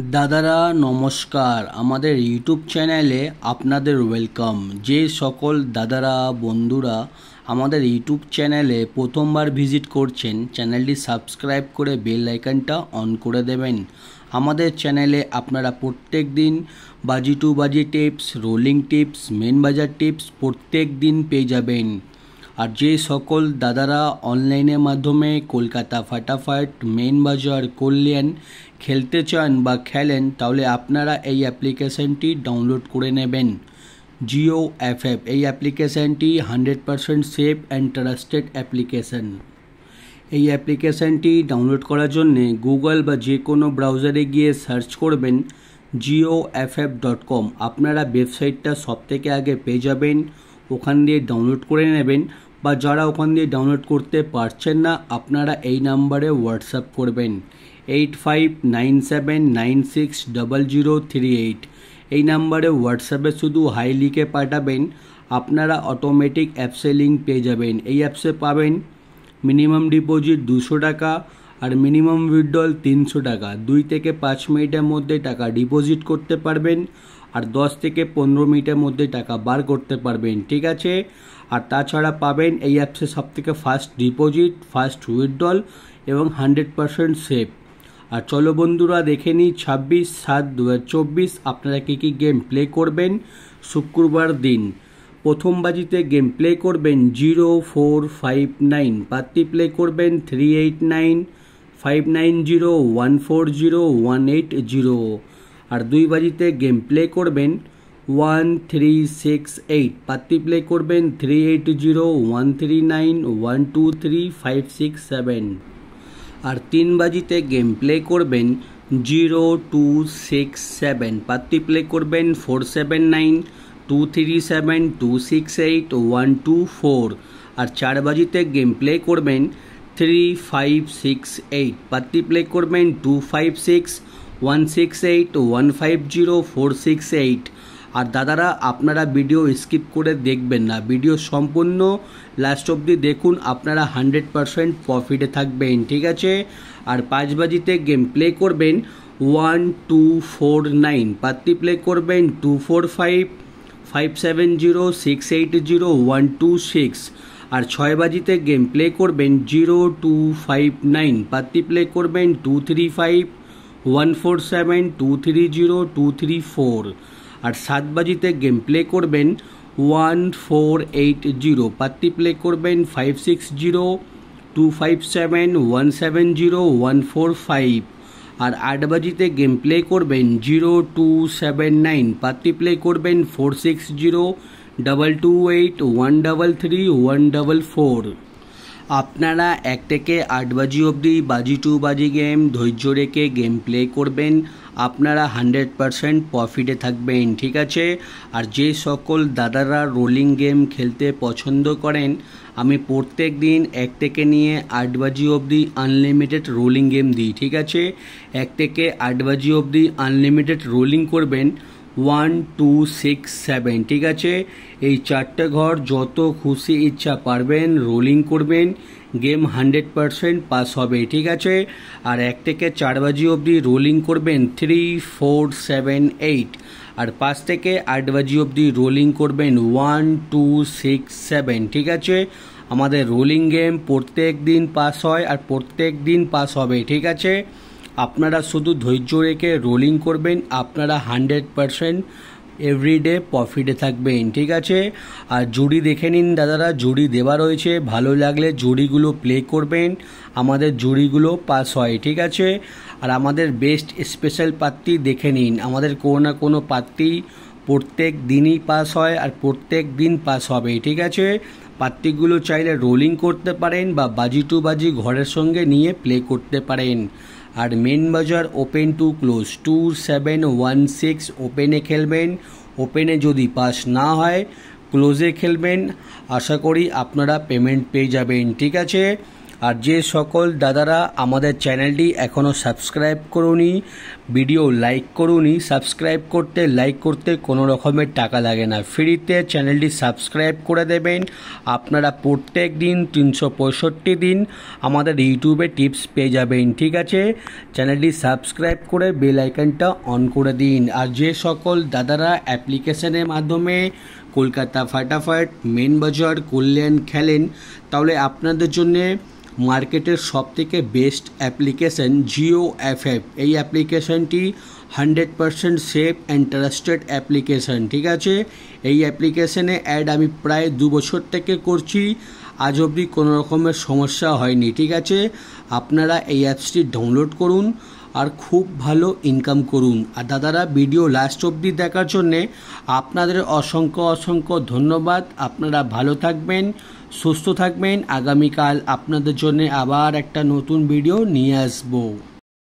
দাদারা নমস্কার, আমাদের ইউটিউব চ্যানেলে আপনাদের ওয়েলকাম। যে সকল দাদারা বন্ধুরা আমাদের ইউটিউব চ্যানেলে প্রথমবার ভিজিট করছেন, চ্যানেলটি সাবস্ক্রাইব করে বেল আইকনটা অন করে দেবেন। আমাদের চ্যানেলে আপনারা প্রত্যেক দিন বাজি টু বাজি টিপস, রোলিং টিপস, মেন বাজার টিপস প্রত্যেক দিন পেয়ে যাবেন। আর যে সকল দাদারা অনলাইনের মাধ্যমে কলকাতা ফাটাফাট, মেন বাজার, কল্যাণ খেলতে চান বা খেলেন, তাহলে আপনারা এই অ্যাপ্লিকেশানটি ডাউনলোড করে নেবেন। জিও এফএফ এই অ্যাপ্লিকেশানটি 100% সেফ অ্যান্ড ট্রাস্টেড অ্যাপ্লিকেশান। এই অ্যাপ্লিকেশানটি ডাউনলোড করার জন্যে গুগল বা যে কোনো ব্রাউজারে গিয়ে সার্চ করবেন GOFF.com। আপনারা ওয়েবসাইটটা সবথেকে আগে পেয়ে যাবেন, ওখান দিয়ে ডাউনলোড করে নেবেন। বা যারা ওখান দিয়ে ডাউনলোড করতে পারছেন না, আপনারা এই নাম্বারে হোয়াটসঅ্যাপ করবেন 8597960038। এই নাম্বারে হোয়াটসঅ্যাপে শুধু হাই লিখে পাঠাবেন, আপনারা অটোমেটিক অ্যাপসে লিঙ্ক পেয়ে যাবেন। এই অ্যাপসে পাবেন মিনিমাম ডিপোজিট 200 টাকা আর মিনিমাম উইথড্রল 300 টাকা। 2 থেকে 5 মিনিটের মধ্যে টাকা ডিপোজিট করতে পারবেন আর 10 থেকে 15 মিনিটের মধ্যে টাকা বার করতে পারবেন, ঠিক আছে। আর তাছাড়া পাবেন এই অ্যাপসে সবথেকে ফাস্ট ডিপোজিট, ফাস্ট উইথড্রল এবং 100% সেফ। আর চলো বন্ধুরা দেখে নিই 26/7/2024 আপনারা কী কী গেম প্লে করবেন। শুক্রবার দিন প্রথম বাজিতে গেম প্লে করবেন 0459, পাত্তি প্লে করবেন 389590140180। আর 2 বাজিতে গেম প্লে করবেন 1368, পাত্তি প্লে করবেন 380139123567। আর 3 বাজিতে গেম প্লে করবেন 0267, পাত্তি প্লে করবেন 479237268124। আর 4 বাজিতে গেম প্লে করবেন 3568, পাত্তি প্লে করবেন 256168150468। আর দাদারা আপনারা ভিডিও স্কিপ করে দেখবেন না, ভিডিও সম্পূর্ণ লাস্ট অবধি দেখুন, আপনারা 100% প্রফিটে থাকবেন, ঠিক আছে। আর 5 বাজিতে গেম প্লে করবেন 1249, পাত্তি প্লে করবেন 245570680126। আর 6 বাজিতে গেম প্লে করবেন 0259, পাত্তি প্লে করবেন 235147230234। আর 7 বাজিতে গেম প্লে করবেন 1480, পাত্তি প্লে করবেন 560257170145। আর 8 বাজিতে গেম প্লে করবেন 0279, পাত্তি প্লে করবেন 460228133144। আপনারা 1 থেকে 8 বাজি অবধি বাজি টু বাজি গেম ধৈর্য রেখে গেম প্লে করবেন, আপনারা 100% প্রফিটে থাকবেন, ঠিক আছে। আর যে সকল দাদারা রোলিং গেম খেলতে পছন্দ করেন, আমি প্রত্যেক দিন 1 থেকে নিয়ে 8 বাজি অবধি আনলিমিটেড রোলিং গেম দিই, ঠিক আছে। 1 থেকে 8 বাজি অবধি আনলিমিটেড রোলিং করবেন 1 2 6 7, ঠিক আছে। এই 4টে ঘর যত খুশি ইচ্ছা পারবেন রোলিং করবেন, গেম 100% পাস হবে, ঠিক আছে। আর 1 থেকে 4 বাজি অবধি রোলিং করবেন 3 4 7 8। আর 5 থেকে 8 বাজি অবধি রোলিং করবেন 1 2 6 7, ঠিক আছে। আমাদের রোলিং গেম প্রত্যেক দিন পাস হয় আর প্রত্যেক দিন পাস হবে, ঠিক আছে। আপনারা শুধু ধৈর্য রেখে রোলিং করবেন, আপনারা 100% এভরিডে প্রফিটে থাকবেন, ঠিক আছে। আর জুড়ি দেখে নিন দাদারা, জুড়ি দেওয়া রয়েছে, ভালো লাগলে জুড়িগুলো প্লে করবেন, আমাদের জুড়িগুলো পাস হয়, ঠিক আছে। আর আমাদের বেস্ট স্পেশাল পাত্তি দেখে নিন, আমাদের কোনো না কোনো পাত্তি প্রত্যেক দিনই পাস হয় আর প্রত্যেক দিন পাস হবে, ঠিক আছে। পাত্তিগুলো চাইলে রোলিং করতে পারেন বা বাজি টু বাজি ঘরের সঙ্গে নিয়ে প্লে করতে পারেন। আর মেন বাজার ওপেন টু ক্লোজ 2716 ওপেনে খেলবেন, ওপেনে যদি পাস না হয় ক্লোজে খেলবেন, আশা করি আপনারা পেমেন্ট পেয়ে যাবেন, ঠিক আছে। আর যে সকল দাদারা আমাদের চ্যানেলটি এখনও সাবস্ক্রাইব করুনি, ভিডিও লাইক করুনি, সাবস্ক্রাইব করতে লাইক করতে কোনো রকমের টাকা লাগে না, ফ্রিতে চ্যানেলটি সাবস্ক্রাইব করে দেবেন। আপনারা প্রত্যেক দিন 365 দিন আমাদের ইউটিউবে টিপস পেয়ে যাবেন, ঠিক আছে? চ্যানেলটি সাবস্ক্রাইব করে বেল আইকনটা অন করে দিন। আর যে সকল দাদারা অ্যাপ্লিকেশনের মাধ্যমে কলকাতা ফাটাফাট, মেন বাজার, কল্যাণ খেলেন, তাহলে আপনাদের জন্যে মার্কেটের সবথেকে বেস্ট অ্যাপ্লিকেশন জিও এফএফ। এই অ্যাপ্লিকেশনটি 100% সেফ অ্যান্ড ট্রাস্টেড অ্যাপ্লিকেশন, ঠিক আছে? এই অ্যাপ্লিকেশনে অ্যাড আমি প্রায় 2 বছর থেকে করছি, আজ অবধি কোনো রকমের সমস্যা হয়নি, ঠিক আছে? আপনারা এই অ্যাপসটি ডাউনলোড করুন আর খুব ভালো ইনকাম করুন। আর দাদারা, ভিডিও লাস্ট অবধি দেখার জন্যে আপনাদের অসংখ্য ধন্যবাদ। আপনারা ভালো থাকবেন, সুস্থ থাকবেন। আগামীকাল আপনাদের জন্য আবার একটা নতুন ভিডিও নিয়ে আসবো।